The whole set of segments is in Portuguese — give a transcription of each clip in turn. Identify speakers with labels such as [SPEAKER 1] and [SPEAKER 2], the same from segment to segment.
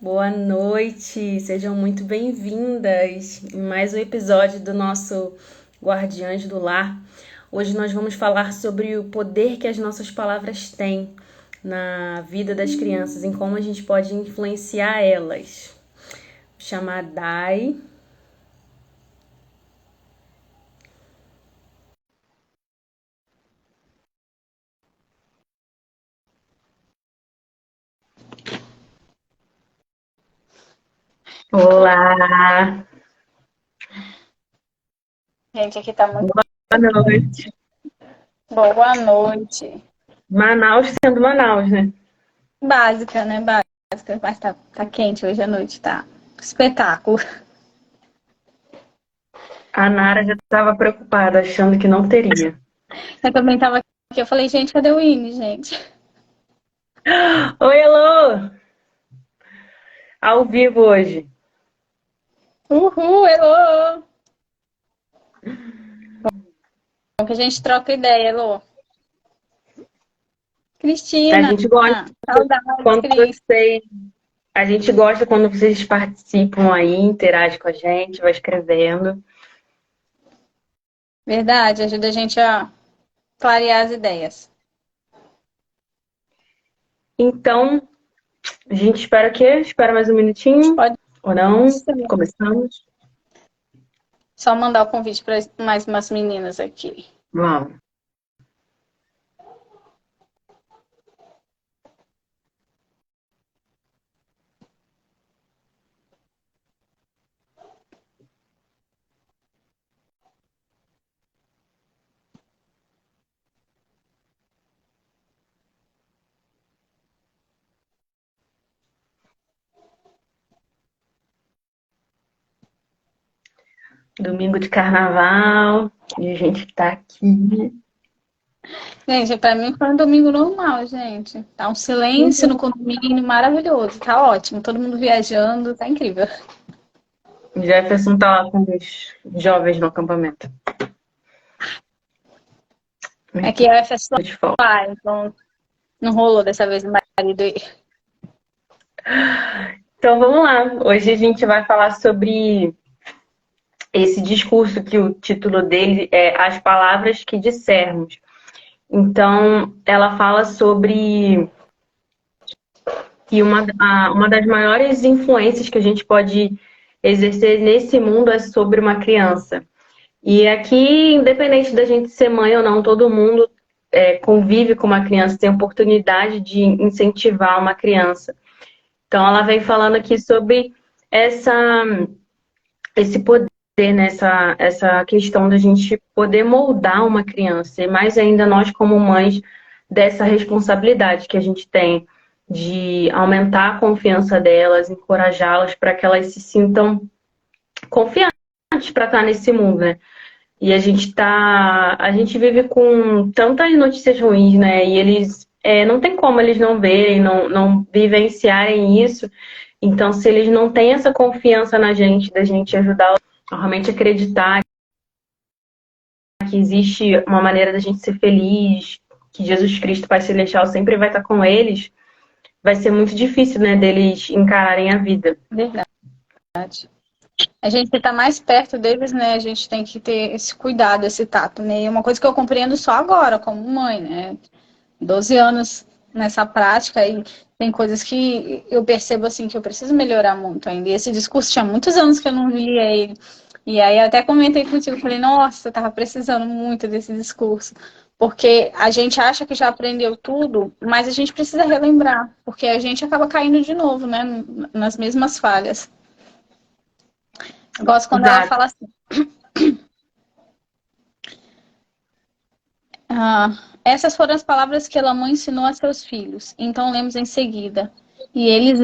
[SPEAKER 1] Boa noite, sejam muito bem-vindas em mais um episódio do nosso Guardiãs do Lar. Hoje nós vamos falar sobre o poder que as nossas palavras têm na vida das crianças, em como a gente pode influenciar elas. Vou chamar a Dai. Olá,
[SPEAKER 2] Gente, aqui tá muito
[SPEAKER 1] boa noite.
[SPEAKER 2] boa noite.
[SPEAKER 1] Manaus sendo Manaus, né?
[SPEAKER 2] Básica, né? Básica, mas tá quente hoje à noite, tá? Espetáculo.
[SPEAKER 1] A Nara já estava preocupada, achando que não teria.
[SPEAKER 2] Eu também tava aqui, eu falei, gente, cadê o Ine, gente?
[SPEAKER 1] Oi, Elô! Ao vivo hoje.
[SPEAKER 2] Uhul, Elô! Bom que a gente troca ideia, Elô.
[SPEAKER 1] A
[SPEAKER 2] Cristina,
[SPEAKER 1] gente gosta
[SPEAKER 2] saudades,
[SPEAKER 1] quando
[SPEAKER 2] Cris.
[SPEAKER 1] vocês A gente gosta quando vocês participam aí, interagem com a gente, vai escrevendo.
[SPEAKER 2] Verdade, ajuda a gente a clarear as ideias.
[SPEAKER 1] Então, a gente espera o quê? Espera mais um
[SPEAKER 2] A gente
[SPEAKER 1] minutinho,
[SPEAKER 2] pode
[SPEAKER 1] ou não?
[SPEAKER 2] ser.
[SPEAKER 1] Começamos?
[SPEAKER 2] Só mandar o convite para mais umas meninas aqui.
[SPEAKER 1] Vamos. Domingo de carnaval, e a gente tá aqui.
[SPEAKER 2] Gente, pra mim foi um domingo normal, gente. Tá um silêncio no condomínio maravilhoso. Tá ótimo. Todo mundo viajando, tá incrível.
[SPEAKER 1] Jefferson tá lá com os jovens no acampamento.
[SPEAKER 2] Aqui é o FS
[SPEAKER 1] De folga.
[SPEAKER 2] lá, então não rolou dessa vez o marido aí.
[SPEAKER 1] Então vamos lá. Hoje a gente vai falar sobre esse discurso que o título dele é As Palavras que Dissermos. Então, ela fala sobre que uma das maiores influências que a gente pode exercer nesse mundo é sobre uma criança. E aqui, independente da gente ser mãe ou não, todo mundo convive com uma criança, tem oportunidade de incentivar uma criança. Então, ela vem falando aqui sobre essa, esse poder, né? Essa questão da gente poder moldar uma criança, e mais ainda nós como mães, dessa responsabilidade que a gente tem de aumentar a confiança delas, encorajá-las para que elas se sintam confiantes para estar nesse mundo, né? E a gente vive com tantas notícias ruins, né? E eles não tem como eles não verem, não vivenciarem isso. Então, se eles não têm essa confiança na gente, da gente ajudar a realmente acreditar que existe uma maneira da gente ser feliz, que Jesus Cristo, Pai Celestial, sempre vai estar com eles, vai ser muito difícil, né, deles encararem a vida.
[SPEAKER 2] Verdade. A gente tá mais perto deles, né? A gente tem que ter esse cuidado, esse tato, né? E uma coisa que eu compreendo só agora, como mãe, né? 12 anos nessa prática e tem coisas que eu percebo assim que eu preciso melhorar muito ainda. E esse discurso tinha muitos anos que eu não via ele. E aí eu até comentei contigo, falei, nossa, eu tava precisando muito desse discurso. Porque a gente acha que já aprendeu tudo, mas a gente precisa relembrar, porque a gente acaba caindo de novo, né, nas mesmas falhas. Eu gosto quando ela
[SPEAKER 1] Exato.
[SPEAKER 2] fala assim, essas foram as palavras que ela mãe ensinou a seus filhos. Então lemos em seguida. E eles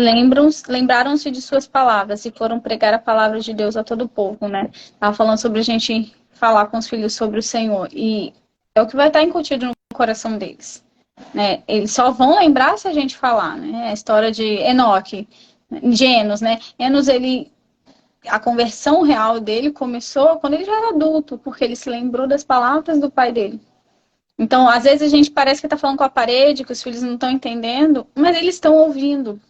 [SPEAKER 2] lembraram-se de suas palavras e foram pregar a palavra de Deus a todo o povo, né? Tava falando sobre a gente falar com os filhos sobre o Senhor. E é o que vai estar incutido no coração deles, né? Eles só vão lembrar se a gente falar, né? A história de Enoque, de Enos, né? Enos, a conversão real dele começou quando ele já era adulto, porque ele se lembrou das palavras do pai dele. Então, às vezes a gente parece que está falando com a parede, que os filhos não estão entendendo, mas eles estão ouvindo.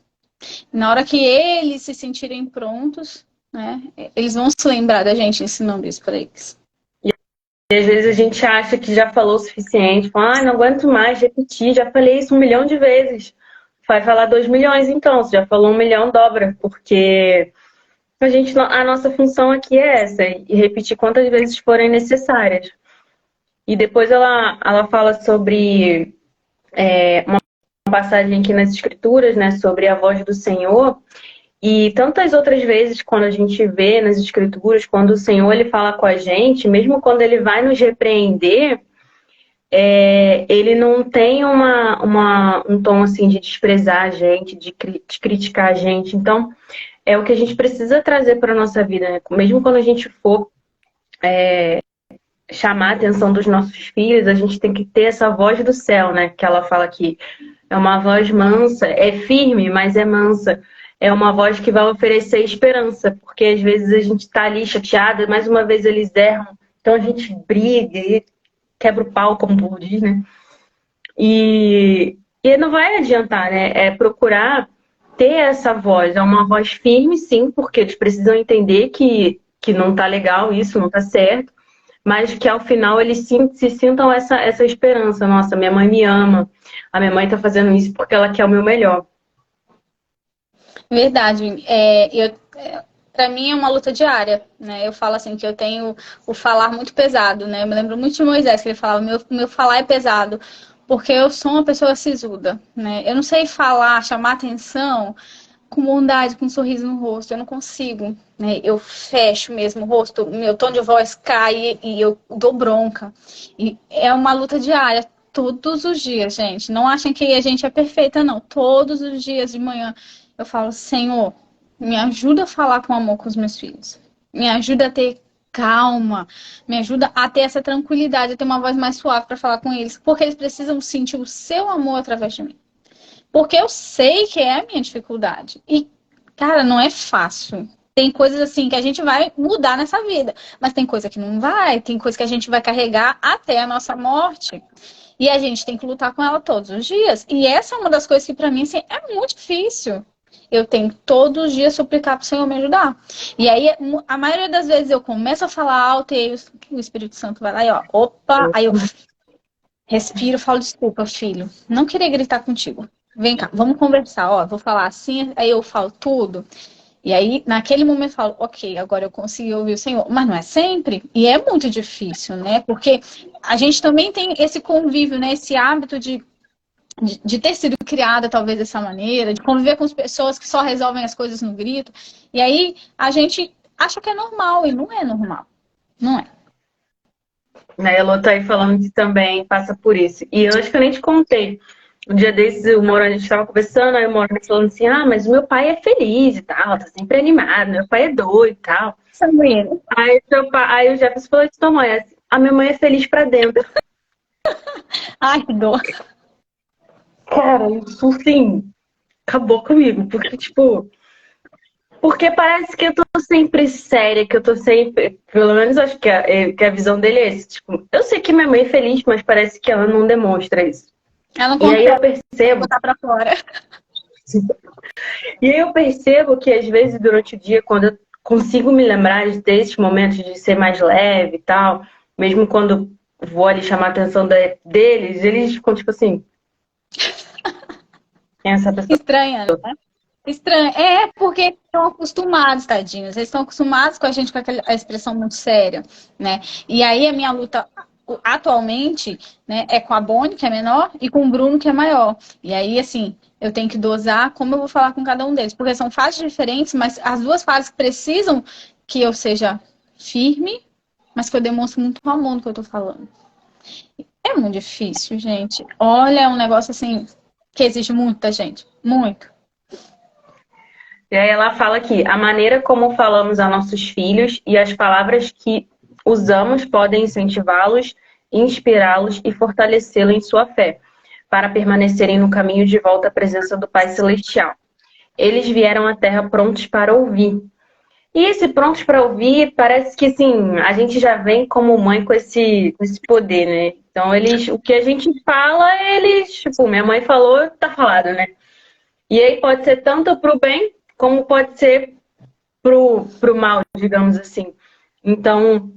[SPEAKER 2] Na hora que eles se sentirem prontos, né, eles vão se lembrar da gente ensinando isso para eles.
[SPEAKER 1] E às vezes a gente acha que já falou o suficiente, fala, não aguento mais repetir, já falei isso 1 milhão de vezes. Vai falar 2 milhões então, você já falou 1 milhão, dobra, porque a nossa função aqui é essa, e repetir quantas vezes forem necessárias. E depois ela fala sobre uma passagem aqui nas Escrituras, né, sobre a voz do Senhor. E tantas outras vezes, quando a gente vê nas Escrituras, quando o Senhor ele fala com a gente, mesmo quando ele vai nos repreender, ele não tem um tom assim de desprezar a gente, de criticar a gente. Então, é o que a gente precisa trazer para a nossa vida, né? Mesmo quando a gente for chamar a atenção dos nossos filhos, a gente tem que ter essa voz do céu, né? Que ela fala aqui. É uma voz mansa, é firme, mas é mansa. É uma voz que vai oferecer esperança, porque às vezes a gente está ali chateada, mais uma vez eles erram, então a gente briga e quebra o pau, como o povo diz, né? E não vai adiantar, né? É procurar ter essa voz. É uma voz firme, sim, porque eles precisam entender que não tá legal isso, não tá certo, mas que ao final eles se sintam essa esperança. Nossa, minha mãe me ama, a minha mãe tá fazendo isso porque ela quer o meu melhor.
[SPEAKER 2] Verdade. Para mim é uma luta diária, né? Eu falo assim que eu tenho o falar muito pesado, né? Eu me lembro muito de Moisés, que ele falava, meu falar é pesado, porque eu sou uma pessoa sisuda, né? Eu não sei falar, chamar atenção com bondade, com um sorriso no rosto, eu não consigo, né? Eu fecho mesmo o rosto, meu tom de voz cai e eu dou bronca. E é uma luta diária, todos os dias, gente. Não achem que a gente é perfeita, não. Todos os dias de manhã eu falo, Senhor, me ajuda a falar com amor com os meus filhos. Me ajuda a ter calma, me ajuda a ter essa tranquilidade, a ter uma voz mais suave para falar com eles, porque eles precisam sentir o seu amor através de mim. Porque eu sei que é a minha dificuldade. E, cara, não é fácil. Tem coisas assim que a gente vai mudar nessa vida, mas tem coisa que não vai, tem coisa que a gente vai carregar até a nossa morte. E a gente tem que lutar com ela todos os dias. E essa é uma das coisas que para mim assim, é muito difícil. Eu tenho que todos os dias suplicar para o Senhor me ajudar. E aí, a maioria das vezes eu começo a falar alto e aí o Espírito Santo vai lá e ó, opa, aí eu respiro, falo, desculpa, filho, não queria gritar contigo. Vem cá, vamos conversar, ó, vou falar assim, aí eu falo tudo. E aí, naquele momento, eu falo, ok, agora eu consegui ouvir o Senhor. Mas não é sempre, e é muito difícil, né? Porque a gente também tem esse convívio, né? Esse hábito de ter sido criada, talvez, dessa maneira, de conviver com as pessoas que só resolvem as coisas no grito. E aí, a gente acha que é normal, e não é normal. Não é.
[SPEAKER 1] A Elo tá aí falando que também passa por isso. E eu acho que eu nem te contei. Um dia desses, o Moro, a gente estava conversando, aí o Moro falando assim, mas o meu pai é feliz e tal, tá sempre animado, meu pai é doido e tal.
[SPEAKER 2] Sanguíneo.
[SPEAKER 1] Aí o Jefferson falou assim, tua mãe, a minha mãe é feliz pra dentro.
[SPEAKER 2] Ai, que dor.
[SPEAKER 1] Cara, isso sim, acabou comigo, porque tipo... Porque parece que eu tô sempre séria, que eu tô sempre... Pelo menos acho que a visão dele é esse, tipo, eu sei que minha mãe é feliz, mas parece que ela não demonstra isso.
[SPEAKER 2] Ela não
[SPEAKER 1] E aí eu
[SPEAKER 2] consegue
[SPEAKER 1] percebo...
[SPEAKER 2] botar pra fora.
[SPEAKER 1] E aí eu percebo que às vezes durante o dia, quando eu consigo me lembrar de ter esses momentos de ser mais leve e tal, mesmo quando vou ali chamar a atenção deles, eles ficam tipo assim, quem é essa pessoa?
[SPEAKER 2] Estranha, né? Estranha. É porque estão acostumados, tadinhos. Eles estão acostumados com a gente com a expressão muito séria, né? E aí a minha luta atualmente, né, é com a Bonnie, que é menor, e com o Bruno, que é maior. E aí, assim, eu tenho que dosar como eu vou falar com cada um deles. Porque são fases diferentes, mas as duas fases precisam que eu seja firme, mas que eu demonstre muito amor no que eu tô falando. É muito difícil, gente. Olha, é um negócio assim que exige muito da gente. Muito.
[SPEAKER 1] E aí ela fala que a maneira como falamos a nossos filhos e as palavras que usamos podem incentivá-los, inspirá-los e fortalecê-los em sua fé, para permanecerem no caminho de volta à presença do Pai Celestial. Eles vieram à Terra prontos para ouvir. E esse prontos para ouvir, parece que assim, a gente já vem como mãe com esse poder, né? Então, o que a gente fala, eles, tipo, minha mãe falou, tá falado, né? E aí pode ser tanto para o bem, como pode ser pro mal, digamos assim. Então,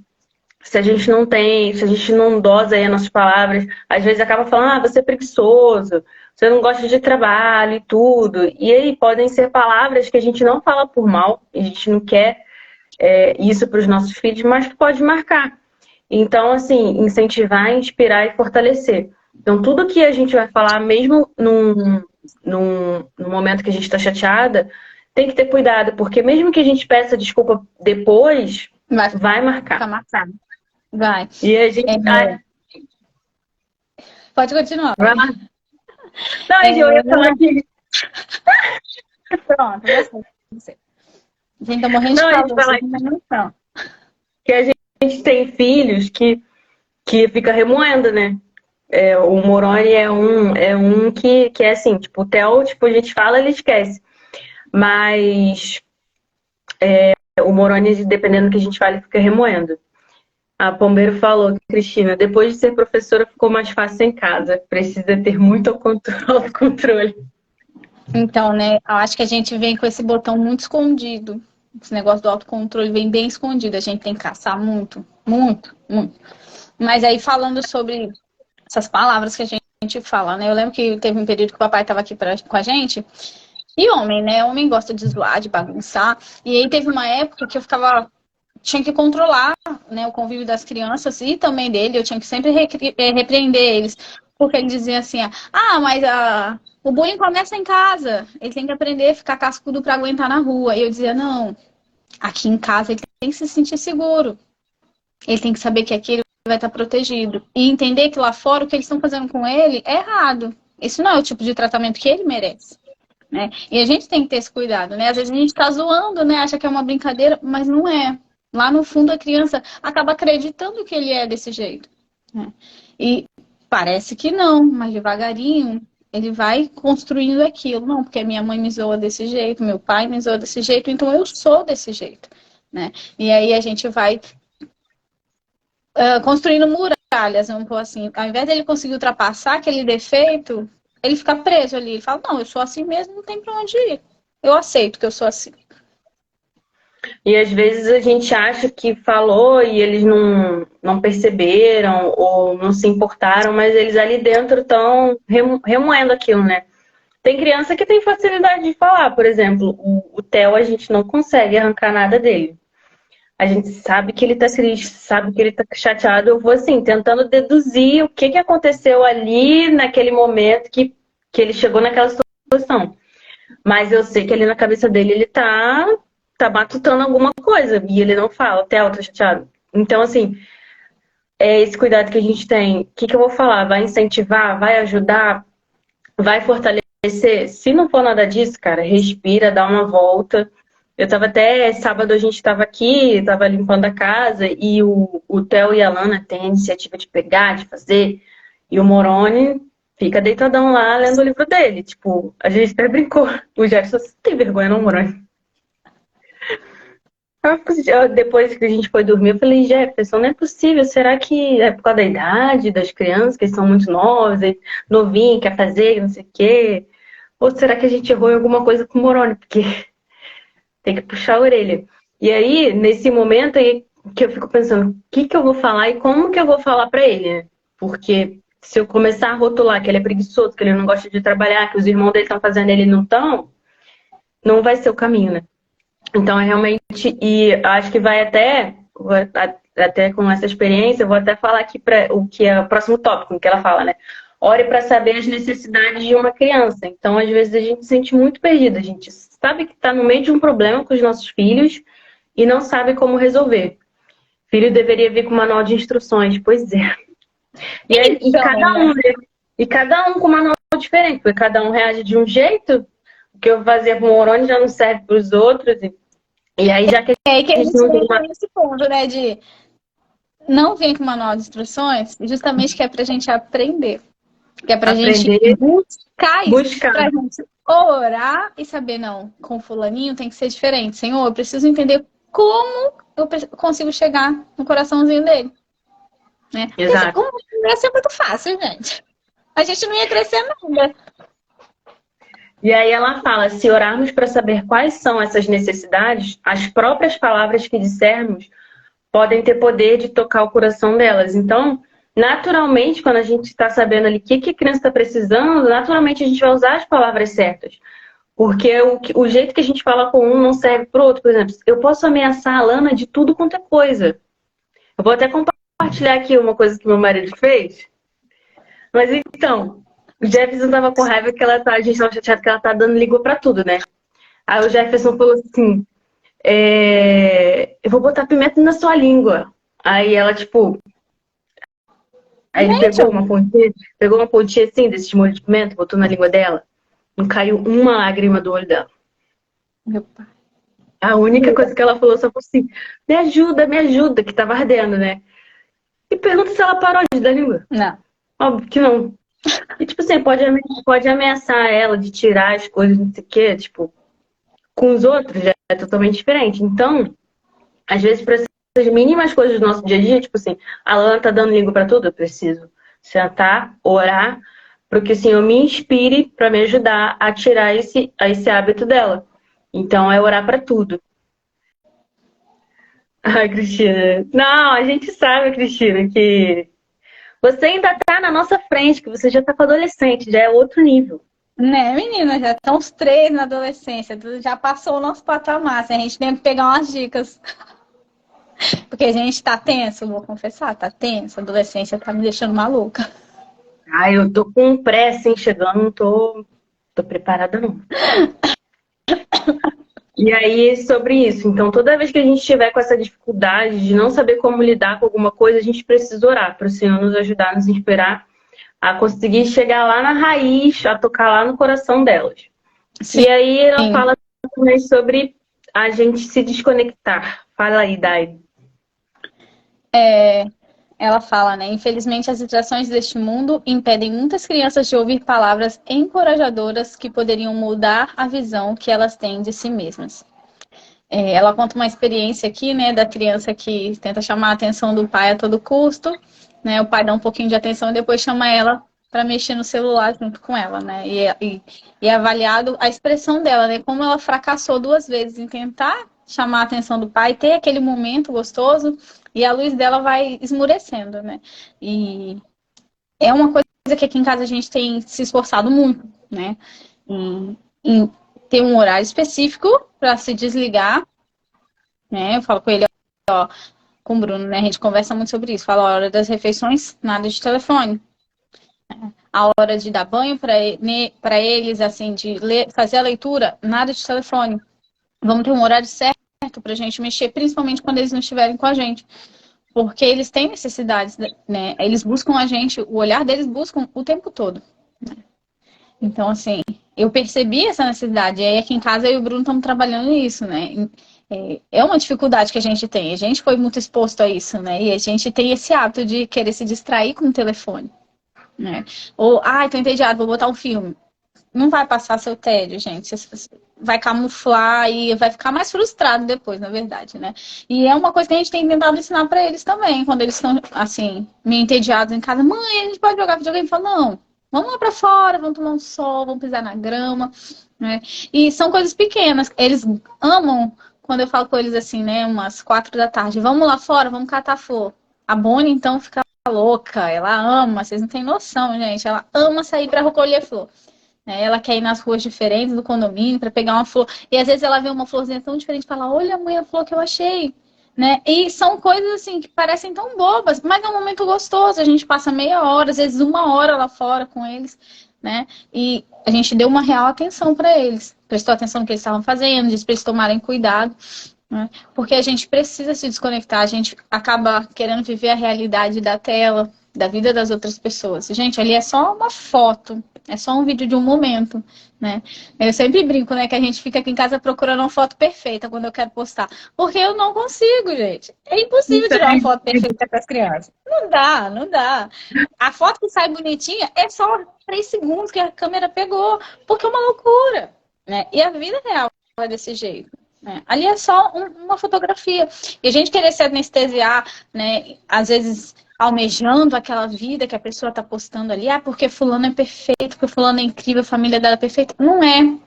[SPEAKER 1] se a gente não tem, se a gente não dosa aí as nossas palavras, às vezes acaba falando, você é preguiçoso, você não gosta de trabalho e tudo. E aí podem ser palavras que a gente não fala por mal, a gente não quer isso para os nossos filhos, mas que pode marcar. Então, assim, incentivar, inspirar e fortalecer. Então, tudo que a gente vai falar, mesmo num momento que a gente está chateada, tem que ter cuidado, porque mesmo que a gente peça desculpa depois, vai marcar.
[SPEAKER 2] Ficar marcado. Vai.
[SPEAKER 1] E a gente.
[SPEAKER 2] Pode continuar.
[SPEAKER 1] Vai lá. Não, eu ia falar que.
[SPEAKER 2] Pronto, você. A gente tá morrendo de calor, vocês não têm noção.
[SPEAKER 1] Que a gente tem filhos que fica remoendo, né? O Moroni é um que é assim, tipo, o Theo, tipo, a gente fala, ele esquece. Mas o Moroni, dependendo do que a gente fala, ele fica remoendo. A Pombeiro falou, Cristina, depois de ser professora ficou mais fácil em casa. Precisa ter muito autocontrole.
[SPEAKER 2] Então, né, eu acho que a gente vem com esse botão muito escondido. Esse negócio do autocontrole vem bem escondido. A gente tem que caçar muito, muito, muito. Mas aí, falando sobre essas palavras que a gente fala, né? Eu lembro que teve um período que o papai estava aqui com a gente. E homem, né? Homem gosta de zoar, de bagunçar. E aí teve uma época que eu tinha que controlar, né, o convívio das crianças e também dele. Eu tinha que sempre repreender eles. Porque ele dizia assim, mas o bullying começa em casa. Ele tem que aprender a ficar cascudo para aguentar na rua. E eu dizia, não, aqui em casa ele tem que se sentir seguro. Ele tem que saber que aqui ele vai estar protegido. E entender que lá fora o que eles estão fazendo com ele é errado. Isso não é o tipo de tratamento que ele merece. Né? E a gente tem que ter esse cuidado, né? Às vezes a gente tá zoando, né? Acha que é uma brincadeira, mas não é. Lá no fundo a criança acaba acreditando que ele é desse jeito. Né? E parece que não, mas devagarinho ele vai construindo aquilo. Não, porque minha mãe me zoa desse jeito, meu pai me zoa desse jeito, então eu sou desse jeito. Né? E aí a gente vai construindo muralhas, vamos pôr assim. Ao invés dele conseguir ultrapassar aquele defeito, ele fica preso ali. Ele fala, não, eu sou assim mesmo, não tem pra onde ir. Eu aceito que eu sou assim.
[SPEAKER 1] E às vezes a gente acha que falou e eles não perceberam ou não se importaram, mas eles ali dentro estão remoendo aquilo, né? Tem criança que tem facilidade de falar, por exemplo, o Theo a gente não consegue arrancar nada dele. A gente sabe que ele tá triste, sabe que ele tá chateado. Eu vou assim, tentando deduzir o que aconteceu ali naquele momento que ele chegou naquela situação. Mas eu sei que ali na cabeça dele ele tá matutando alguma coisa. E ele não fala, Theo, tá chateado. Então, assim, é esse cuidado que a gente tem. O que eu vou falar? Vai incentivar? Vai ajudar? Vai fortalecer? Se não for nada disso, cara, respira, dá uma volta. Eu tava até, sábado a gente tava aqui, tava limpando a casa, e o Theo e a Lana têm a iniciativa de pegar, de fazer, e o Moroni fica deitadão lá lendo o livro dele. Tipo, a gente até brincou. O Jefferson, você tem vergonha não, Moroni? Depois que a gente foi dormir, eu falei, Jefferson, não é possível. Será que é por causa da idade das crianças, que são muito novas, novinhos, quer fazer, não sei o quê? Ou será que a gente errou em alguma coisa com o Moroni? Porque tem que puxar a orelha. E aí, nesse momento aí, que eu fico pensando, o que eu vou falar e como que eu vou falar pra ele, né? Porque se eu começar a rotular que ele é preguiçoso, que ele não gosta de trabalhar, que os irmãos dele estão fazendo e ele não estão, não vai ser o caminho, né? Então, é realmente, e acho que vai até com essa experiência, eu vou até falar aqui para o que é o próximo tópico, que ela fala, né? Ore para saber as necessidades de uma criança. Então, às vezes, a gente se sente muito perdida. A gente sabe que está no meio de um problema com os nossos filhos e não sabe como resolver. Filho deveria vir com manual de instruções. Pois é. E cada um com manual diferente, porque cada um reage de um jeito. O que eu fazia para o Moroni já não serve para os outros. E aí, já que
[SPEAKER 2] a gente entra nesse ponto, né, de não vir com manual de instruções, justamente que é pra gente aprender. Que é pra gente buscar isso. Pra gente orar e saber, não, com fulaninho tem que ser diferente. Senhor, eu preciso entender como eu consigo chegar no coraçãozinho dele. Né?
[SPEAKER 1] Exato.
[SPEAKER 2] Como ia ser muito fácil, gente. A gente não ia crescer nada.
[SPEAKER 1] E aí ela fala, se orarmos para saber quais são essas necessidades, as próprias palavras que dissermos podem ter poder de tocar o coração delas. Então, naturalmente, quando a gente está sabendo ali o que a criança está precisando, naturalmente a gente vai usar as palavras certas. Porque o jeito que a gente fala com um não serve para o outro. Por exemplo, eu posso ameaçar a Lana de tudo quanto é coisa. Eu vou até compartilhar aqui uma coisa que meu marido fez. Mas então, o Jefferson tava com raiva que a gente tava chateado que ela tá dando língua pra tudo, né? Aí o Jefferson falou assim, eu vou botar pimenta na sua língua. Aí ela, tipo, aí ele pegou uma pontinha assim, desse molho de pimenta, botou na língua dela. Não caiu uma lágrima do olho dela.
[SPEAKER 2] Meu pai.
[SPEAKER 1] A única coisa que ela falou só foi assim, me ajuda, que tava ardendo, né? E pergunta se ela parou de dar língua.
[SPEAKER 2] Não.
[SPEAKER 1] Óbvio que não. E, tipo assim, pode ameaçar ela de tirar as coisas, não sei o quê, tipo, com os outros já é totalmente diferente. Então, às vezes, para essas mínimas coisas do nosso dia a dia, tipo assim, a Lana tá dando língua pra tudo, eu preciso sentar, orar, para que o Senhor me inspire para me ajudar a tirar esse hábito dela. Então, é orar pra tudo. Ai, Cristina. Não, a gente sabe, Cristina, que você ainda tá na nossa frente, que você já tá com adolescente, já é outro nível.
[SPEAKER 2] Né, menina? Já estão os três na adolescência. Já passou o nosso patamar. Assim, a gente tem que pegar umas dicas. Porque a gente tá tenso, vou confessar, tá tenso. A adolescência tá me deixando maluca.
[SPEAKER 1] Ai, eu tô com pressa, hein, chegando, não tô preparada, não. E aí, sobre isso, então, toda vez que a gente estiver com essa dificuldade de não saber como lidar com alguma coisa, a gente precisa orar para o Senhor nos ajudar, nos inspirar a conseguir chegar lá na raiz, a tocar lá no coração delas.
[SPEAKER 2] Sim.
[SPEAKER 1] E aí, ela fala também sobre a gente se desconectar. Fala aí, Dai.
[SPEAKER 2] Ela fala, né? Infelizmente, as distrações deste mundo impedem muitas crianças de ouvir palavras encorajadoras que poderiam mudar a visão que elas têm de si mesmas. Ela conta uma experiência aqui, né, da criança que tenta chamar a atenção do pai a todo custo, né? O pai dá um pouquinho de atenção e depois chama ela para mexer no celular junto com ela, né? E é avaliado a expressão dela, né? Como ela fracassou duas vezes em tentar chamar a atenção do pai, ter aquele momento gostoso, e a luz dela vai esmurecendo, né? E é uma coisa que aqui em casa a gente tem se esforçado muito, né? Em ter um horário específico para se desligar, né? Eu falo com ele, ó, com o Bruno, né? A gente conversa muito sobre isso. Fala a hora das refeições, nada de telefone. A hora de dar banho para eles, assim, de fazer a leitura, nada de telefone. Vamos ter um horário certo para a gente mexer, principalmente quando eles não estiverem com a gente. Porque eles têm necessidades, né? Eles buscam a gente, o olhar deles buscam o tempo todo. Né? Então, assim, eu percebi essa necessidade. E aí, aqui em casa, eu e o Bruno estamos trabalhando nisso, né? É uma dificuldade que a gente tem. A gente foi muito exposto a isso, né? E a gente tem esse hábito de querer se distrair com o telefone, né? Ou, tô entediado, vou botar um filme. Não vai passar seu tédio, gente. Você vai camuflar e vai ficar mais frustrado depois, na verdade, né? E é uma coisa que a gente tem tentado ensinar para eles também, quando eles estão, assim, meio entediados em casa. Mãe, a gente pode jogar videogame? Fala, não, vamos lá para fora, vamos tomar um sol, vamos pisar na grama, né? E são coisas pequenas. Eles amam, quando eu falo com eles assim, né, umas 4 da tarde, vamos lá fora, vamos catar flor. A Bonnie, então, fica louca, ela ama, vocês não têm noção, gente, ela ama sair para recolher flor. Ela quer ir nas ruas diferentes do condomínio para pegar uma flor. E às vezes ela vê uma florzinha tão diferente e fala, olha, mãe, a flor que eu achei. Né? E são coisas assim que parecem tão bobas, mas é um momento gostoso. A gente passa meia hora, às vezes 1 hora lá fora com eles. Né? E a gente deu uma real atenção para eles. Prestou atenção no que eles estavam fazendo, disse para eles tomarem cuidado. Né? Porque a gente precisa se desconectar. A gente acaba querendo viver a realidade da tela, da vida das outras pessoas. Gente, ali é só uma foto. É só um vídeo de um momento, né? Eu sempre brinco, né? Que a gente fica aqui em casa procurando uma foto perfeita quando eu quero postar. Porque eu não consigo, gente. É impossível tirar uma foto perfeita para as crianças. Não dá, não dá. A foto que sai bonitinha é só 3 segundos que a câmera pegou. Porque é uma loucura, né? E a vida real é desse jeito. Né? Ali é só uma fotografia. E a gente querer se anestesiar, né? Às vezes almejando aquela vida que a pessoa está postando ali. Porque fulano é perfeito, porque fulano é incrível, a família dela é perfeita. Não é.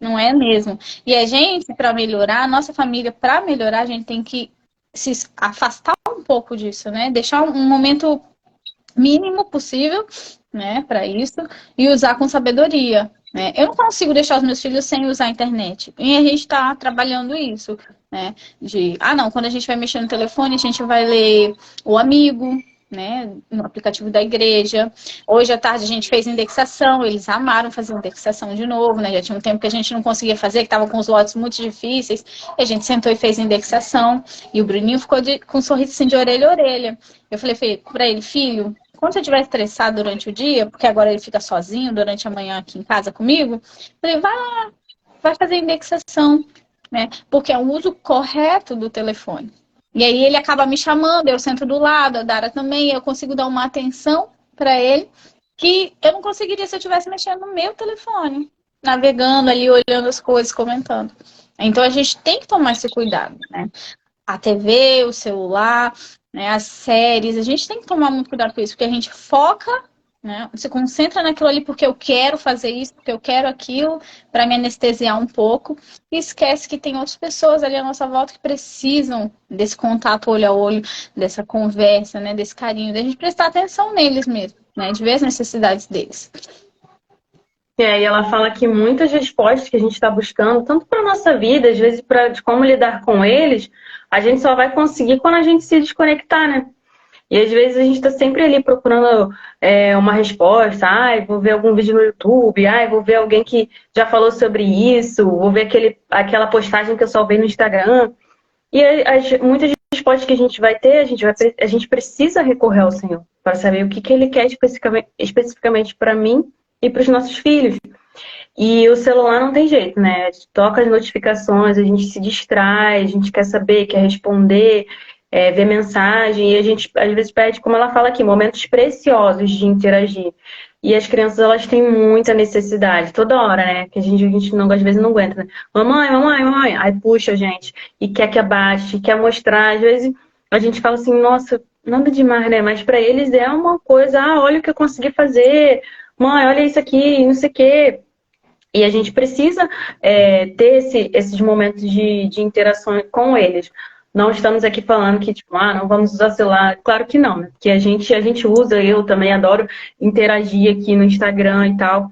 [SPEAKER 2] Não é mesmo. E a gente, para melhorar, a nossa família, para melhorar, a gente tem que se afastar um pouco disso, né? Deixar um momento mínimo possível, né, para isso, e usar com sabedoria, né? Eu não consigo deixar os meus filhos sem usar a internet. E a gente está trabalhando isso, né? Não, quando a gente vai mexer no telefone, a gente vai ler o Amigo, né, no aplicativo da igreja. Hoje à tarde a gente fez indexação, eles amaram fazer indexação de novo, né? Já tinha um tempo que a gente não conseguia fazer, que estava com os lotes muito difíceis, e a gente sentou e fez indexação, e o Bruninho ficou com um sorriso assim, de orelha a orelha. Eu falei para ele, filho, quando você estiver estressado durante o dia, porque agora ele fica sozinho durante a manhã aqui em casa comigo, eu falei, vai lá, vai fazer indexação, né? Porque é o uso correto do telefone. E aí ele acaba me chamando, eu sento do lado, a Dara também, e eu consigo dar uma atenção para ele que eu não conseguiria se eu estivesse mexendo no meu telefone, navegando ali, olhando as coisas, comentando. Então a gente tem que tomar esse cuidado, né? A TV, o celular, né, as séries, a gente tem que tomar muito cuidado com isso, porque a gente foca, né, se concentra naquilo ali porque eu quero fazer isso, porque eu quero aquilo, para me anestesiar um pouco, e esquece que tem outras pessoas ali à nossa volta que precisam desse contato olho a olho, dessa conversa, né, desse carinho, da gente prestar atenção neles mesmo, né, de ver as necessidades deles.
[SPEAKER 1] E aí ela fala que muitas respostas que a gente está buscando, tanto para a nossa vida, às vezes de como lidar com eles, a gente só vai conseguir quando a gente se desconectar, né? E às vezes a gente está sempre ali procurando uma resposta. Vou ver algum vídeo no YouTube. Vou ver alguém que já falou sobre isso. Vou ver aquela postagem que eu salvei no Instagram. E muitas respostas que a gente vai ter, a gente precisa recorrer ao Senhor para saber o que Ele quer especificamente para mim e para os nossos filhos. E o celular não tem jeito, né? A gente toca as notificações, a gente se distrai, a gente quer saber, quer responder, ver mensagem, e a gente às vezes perde, como ela fala aqui, momentos preciosos de interagir. E as crianças, elas têm muita necessidade, toda hora, né? Que a gente não, às vezes não aguenta, né? Mamãe, mamãe, mamãe. Aí puxa a gente, e quer que abaixe, quer mostrar. Às vezes a gente fala assim, nossa, nada demais, né? Mas para eles é uma coisa, olha o que eu consegui fazer, mãe, olha isso aqui, não sei o quê. E a gente precisa ter esses momentos de interação com eles. Não estamos aqui falando que, tipo, não vamos usar celular. Claro que não, né? Porque a gente usa, eu também adoro interagir aqui no Instagram e tal.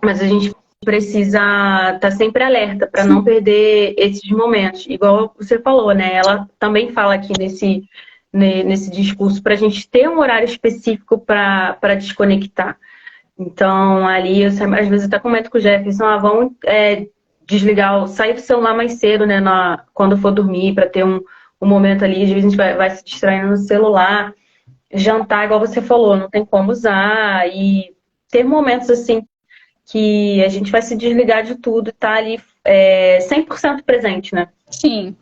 [SPEAKER 1] Mas a gente precisa estar sempre alerta para não perder esses momentos. Igual você falou, né? Ela também fala aqui nesse discurso para a gente ter um horário específico para desconectar. Então, ali, eu às vezes até comento com o Jefferson, vamos desligar, sair do celular mais cedo, né, quando for dormir, para ter um momento ali, às vezes a gente vai se distraindo no celular, jantar, igual você falou, não tem como usar, e ter momentos assim, que a gente vai se desligar de tudo e tá ali 100% presente, né?
[SPEAKER 2] Sim.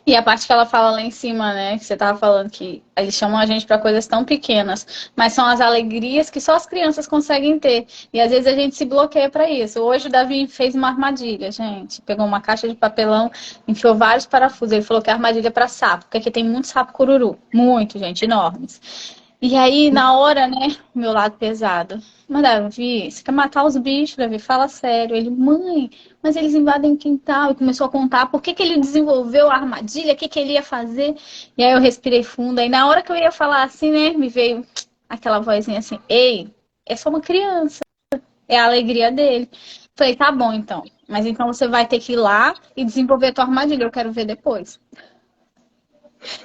[SPEAKER 2] E a parte que ela fala lá em cima, né? Que você tava falando que eles chamam a gente para coisas tão pequenas, mas são as alegrias que só as crianças conseguem ter. E às vezes a gente se bloqueia para isso. Hoje o Davi fez uma armadilha, gente. Pegou uma caixa de papelão, enfiou vários parafusos. Ele falou que é armadilha para sapo, porque aqui tem muito sapo cururu. Muito, gente, enormes. E aí, na hora, né, meu lado pesado. Mas, Davi, você quer matar os bichos, Davi? Fala sério. Ele, mãe, mas eles invadem o quintal. E começou a contar por que ele desenvolveu a armadilha, o que ele ia fazer. E aí eu respirei fundo. Aí na hora que eu ia falar assim, né, me veio aquela vozinha assim, ei, é só uma criança. É a alegria dele. Falei, tá bom, então. Mas então você vai ter que ir lá e desenvolver a tua armadilha. Eu quero ver depois.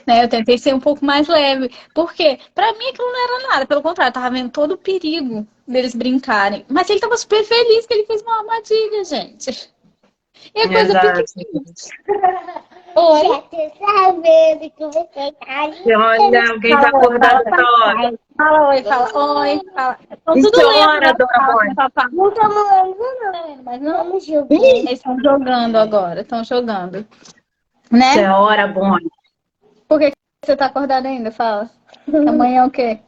[SPEAKER 2] Né, eu tentei ser um pouco mais leve. Por quê? Pra mim aquilo não era nada. Pelo contrário, eu tava vendo todo o perigo deles brincarem. Mas ele tava super feliz que ele fez uma armadilha, gente. E a coisa pequenininha. Oi?
[SPEAKER 3] Já tô sabendo que você tá
[SPEAKER 1] Olha, alguém tá acordado essa hora.
[SPEAKER 2] Fala oi, fala oi. Fala. Estão
[SPEAKER 1] Isso
[SPEAKER 2] tudo
[SPEAKER 1] é
[SPEAKER 2] lendo,
[SPEAKER 1] hora, dona Mônica.
[SPEAKER 2] papai.
[SPEAKER 3] Não estamos não, mas não vamos jogar.
[SPEAKER 2] Eles estão jogando agora, estão jogando. Né?
[SPEAKER 1] Isso é hora, bom.
[SPEAKER 2] Por que você tá acordado ainda? Fala. Amanhã é o quê?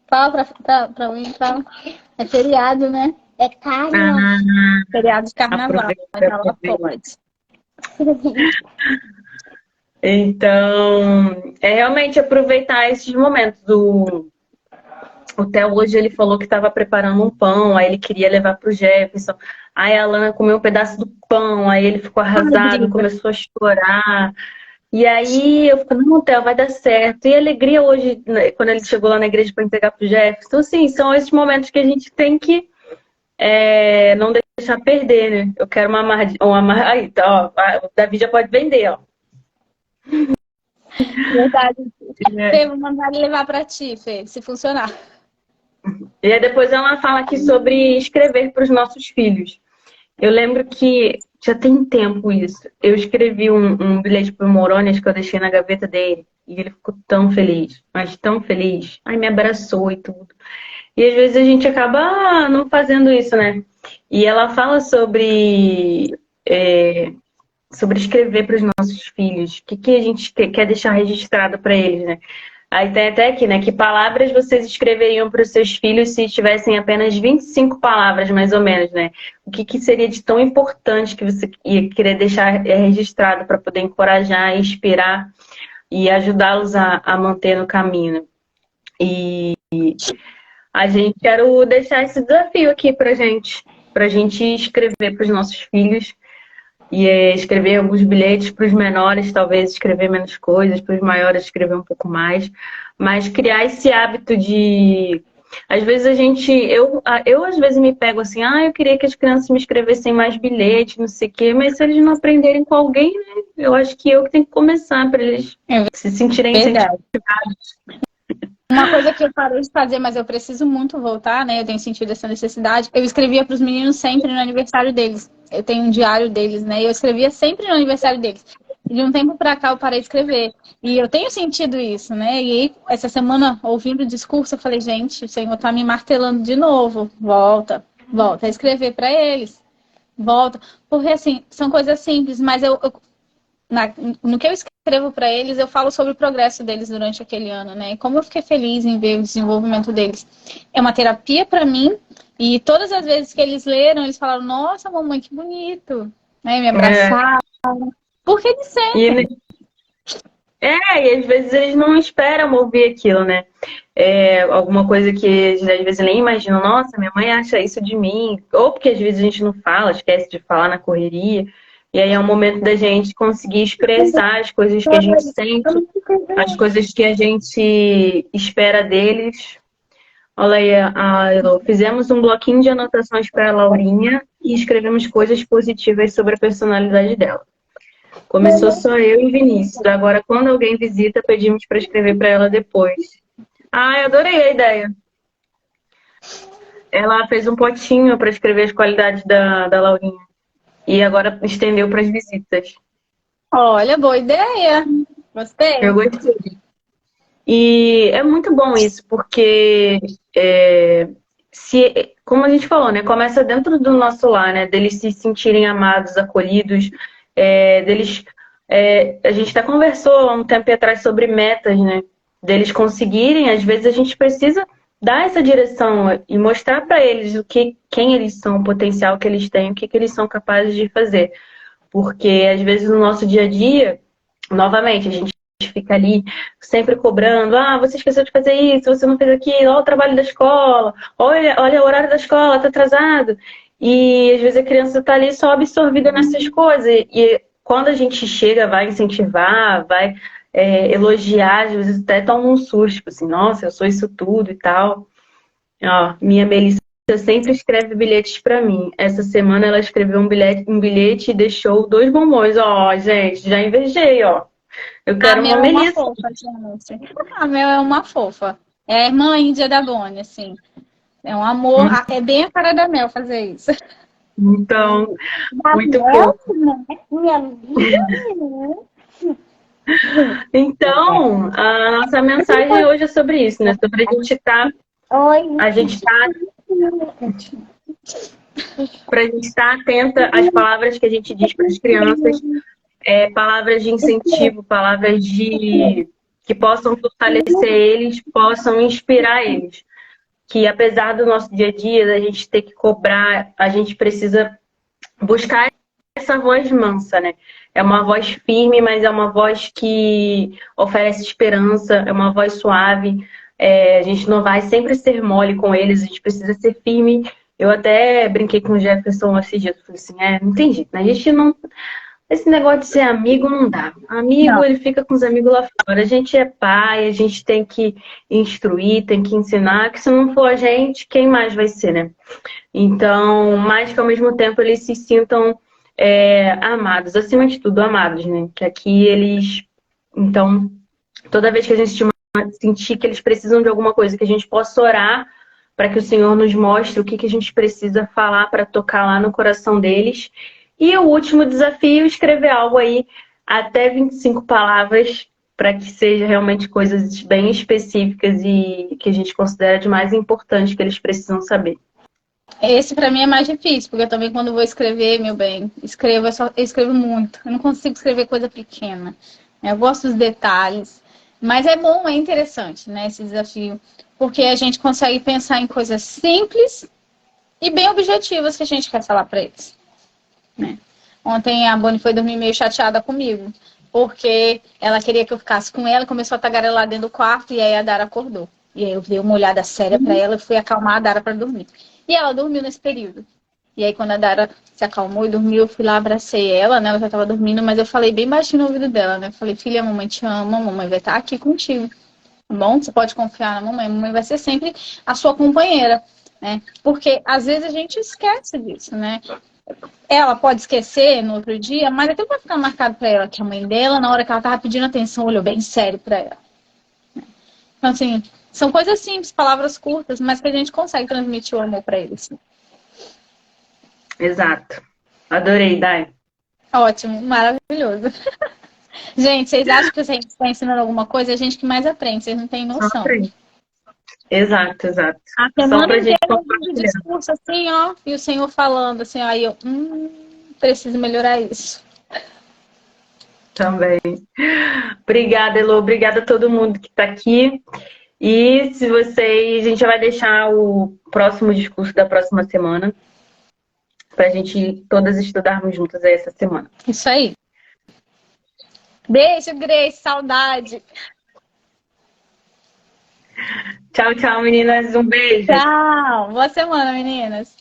[SPEAKER 2] Fala pra mim, fala. É feriado, né?
[SPEAKER 3] É carnaval.
[SPEAKER 2] Feriado de carnaval.
[SPEAKER 1] Aproveita,
[SPEAKER 2] Mas ela
[SPEAKER 1] aproveita.
[SPEAKER 2] pode.
[SPEAKER 1] Então, é realmente aproveitar esses momentos. O Theo hoje ele falou que estava preparando um pão, aí ele queria levar para o Jefferson. Aí a Lana comeu um pedaço do pão, aí ele ficou
[SPEAKER 2] Ai,
[SPEAKER 1] arrasado,
[SPEAKER 2] briga.
[SPEAKER 1] começou a chorar. E aí eu fico, não, Theo, vai dar certo. E a alegria hoje, né, quando ele chegou lá na igreja para entregar para o Jefferson. Então, assim, são esses momentos que a gente tem que não deixar perder, né? Eu quero Aí, tá, ó, o Davi já pode vender, ó.
[SPEAKER 2] Verdade.
[SPEAKER 1] É.
[SPEAKER 2] Fê, vou mandar ele levar pra ti, Fê, se funcionar.
[SPEAKER 1] E aí depois ela fala aqui sobre escrever para os nossos filhos. Eu lembro que já tem tempo isso. Eu escrevi um bilhete pro Morônias que eu deixei na gaveta dele. E ele ficou tão feliz, mas tão feliz. Aí me abraçou e tudo. E às vezes a gente acaba não fazendo isso, né? E ela fala sobre escrever para os nossos filhos. O que a gente quer deixar registrado para eles, né? Aí tem até aqui, né? Que palavras vocês escreveriam para os seus filhos se tivessem apenas 25 palavras, mais ou menos, né? O que seria de tão importante que você ia querer deixar registrado para poder encorajar, inspirar e ajudá-los a manter no caminho. E a gente quero deixar esse desafio aqui pra gente escrever para os nossos filhos e escrever alguns bilhetes para os menores, talvez escrever menos coisas, para os maiores escrever um pouco mais, mas criar esse hábito de... Às vezes eu às vezes me pego assim, eu queria que as crianças me escrevessem mais bilhetes, não sei o quê, mas se eles não aprenderem com alguém, né, eu acho que eu que tenho que começar para eles
[SPEAKER 2] É
[SPEAKER 1] se sentirem
[SPEAKER 2] verdade.
[SPEAKER 1] incentivados.
[SPEAKER 2] Uma coisa que eu parei de fazer, mas eu preciso muito voltar, né? Eu tenho sentido essa necessidade. Eu escrevia para os meninos sempre no aniversário deles. Eu tenho um diário deles, né? E eu escrevia sempre no aniversário deles. De um tempo para cá eu parei de escrever. E eu tenho sentido isso, né? E aí, essa semana, ouvindo o discurso, eu falei, gente, o Senhor tá me martelando de novo. Volta a escrever para eles. Volta. Porque, assim, são coisas simples, mas no que eu escrevo para eles, eu falo sobre o progresso deles durante aquele ano, né? E como eu fiquei feliz em ver o desenvolvimento deles. É uma terapia para mim, e todas as vezes que eles leram, eles falaram, nossa, mamãe, que bonito. Né? Me abraçaram. Porque eles sentem.
[SPEAKER 1] E às vezes eles não esperam ouvir aquilo, né? Alguma coisa que eles às vezes nem imaginam, nossa, minha mãe acha isso de mim. Ou porque às vezes a gente não fala, esquece de falar na correria. E aí é o momento da gente conseguir expressar as coisas que a gente sente, as coisas que a gente espera deles. Olha aí, Elô, fizemos um bloquinho de anotações para a Laurinha e escrevemos coisas positivas sobre a personalidade dela. Começou só eu e Vinícius. Agora, quando alguém visita, pedimos para escrever para ela depois. Eu adorei a ideia. Ela fez um potinho para escrever as qualidades da Laurinha. E agora estendeu para as visitas.
[SPEAKER 2] Olha, boa ideia. Gostei.
[SPEAKER 1] Eu gostei. E é muito bom isso, porque como a gente falou, né? Começa dentro do nosso lar, né? Deles se sentirem amados, acolhidos, a gente até conversou há um tempo atrás sobre metas, né? Deles conseguirem, às vezes a gente precisa dar essa direção e mostrar para eles quem eles são, o potencial que eles têm, o que eles são capazes de fazer. Porque às vezes no nosso dia a dia, novamente, a gente fica ali sempre cobrando, você esqueceu de fazer isso, você não fez aquilo, olha o trabalho da escola, olha o horário da escola, tá atrasado. E às vezes a criança tá ali só absorvida nessas coisas. E quando a gente chega, vai incentivar, vai elogiar, às vezes até toma um susto, tipo assim, nossa, eu sou isso tudo e tal. Ó, minha Melissa sempre escreve bilhetes para mim. Essa semana ela escreveu um bilhete e deixou 2 bombons. Ó, gente, já invejei, ó. Eu quero uma Melissa.
[SPEAKER 2] Fofa, gente. A Mel é uma fofa. É a irmã índia da Bonnie, assim. É um amor. É bem a cara da Mel fazer isso.
[SPEAKER 1] Então, muito fofo. Então, a nossa mensagem hoje é sobre isso, né? Sobre a gente estar atenta às palavras que a gente diz para as crianças, palavras de incentivo, palavras que possam fortalecer eles, possam inspirar eles. Que apesar do nosso dia a dia, da gente ter que cobrar, a gente precisa buscar essa voz mansa, né? É uma voz firme, mas é uma voz que oferece esperança, é uma voz suave. A gente não vai sempre ser mole com eles, a gente precisa ser firme. Eu até brinquei com o Jefferson esses dias, falei assim, não tem jeito, né? A gente não. Esse negócio de ser amigo não dá. Amigo,
[SPEAKER 2] Não.
[SPEAKER 1] ele fica com os amigos lá fora. A gente é pai, a gente tem que instruir, tem que ensinar, que se não for a gente, quem mais vai ser, né? Então, mas que ao mesmo tempo eles se sintam amados, acima de tudo, amados, né? Que aqui eles. Então, toda vez que a gente sentir que eles precisam de alguma coisa, que a gente possa orar para que o Senhor nos mostre o que, que a gente precisa falar para tocar lá no coração deles. E o último desafio, escrever algo aí, até 25 palavras, para que seja realmente coisas bem específicas e que a gente considera de mais importante que eles precisam saber.
[SPEAKER 2] Esse pra mim é mais difícil, porque eu também quando vou escrever, meu bem, eu escrevo muito. Eu não consigo escrever coisa pequena. Eu gosto dos detalhes. Mas é bom, é interessante, né, esse desafio. Porque a gente consegue pensar em coisas simples e bem objetivas que a gente quer falar pra eles, né? Ontem a Bonnie foi dormir meio chateada comigo, porque ela queria que eu ficasse com ela, começou a tagarelar dentro do quarto e aí a Dara acordou. E aí eu dei uma olhada séria pra ela e fui acalmar a Dara pra dormir. E ela dormiu nesse período. E aí quando a Dara se acalmou e dormiu, eu fui lá, abracei ela, né? Ela já tava dormindo, mas eu falei bem baixinho no ouvido dela, né? Eu falei, filha, a mamãe te ama, a mamãe vai estar aqui contigo. Tá bom? Você pode confiar na mamãe, a mamãe vai ser sempre a sua companheira, né? Porque às vezes a gente esquece disso, né? Ela pode esquecer no outro dia, mas até vai ficar marcado pra ela que a mãe dela, na hora que ela tava pedindo atenção, olhou bem sério pra ela. Então, assim, são coisas simples, palavras curtas, mas que a gente consegue transmitir o amor pra eles.
[SPEAKER 1] Exato. Adorei, Dai.
[SPEAKER 2] Ótimo, maravilhoso. Gente, vocês acham que a gente está ensinando alguma coisa? É a gente que mais aprende, vocês não têm
[SPEAKER 1] Só
[SPEAKER 2] noção.
[SPEAKER 1] aprende. Exato, exato.
[SPEAKER 2] A
[SPEAKER 1] Só
[SPEAKER 2] semana
[SPEAKER 1] pra gente
[SPEAKER 2] inteira de
[SPEAKER 1] compartilhar
[SPEAKER 2] discurso assim, ó, e o Senhor falando assim, ó, aí eu, preciso melhorar isso.
[SPEAKER 1] também. Obrigada, Elô. Obrigada a todo mundo que está aqui. E se vocês, a gente já vai deixar o próximo discurso da próxima semana para a gente todas estudarmos juntas essa semana.
[SPEAKER 2] Isso aí. Beijo, Grace, saudade.
[SPEAKER 1] Tchau, tchau, meninas. Um beijo.
[SPEAKER 2] Tchau. Boa semana, meninas.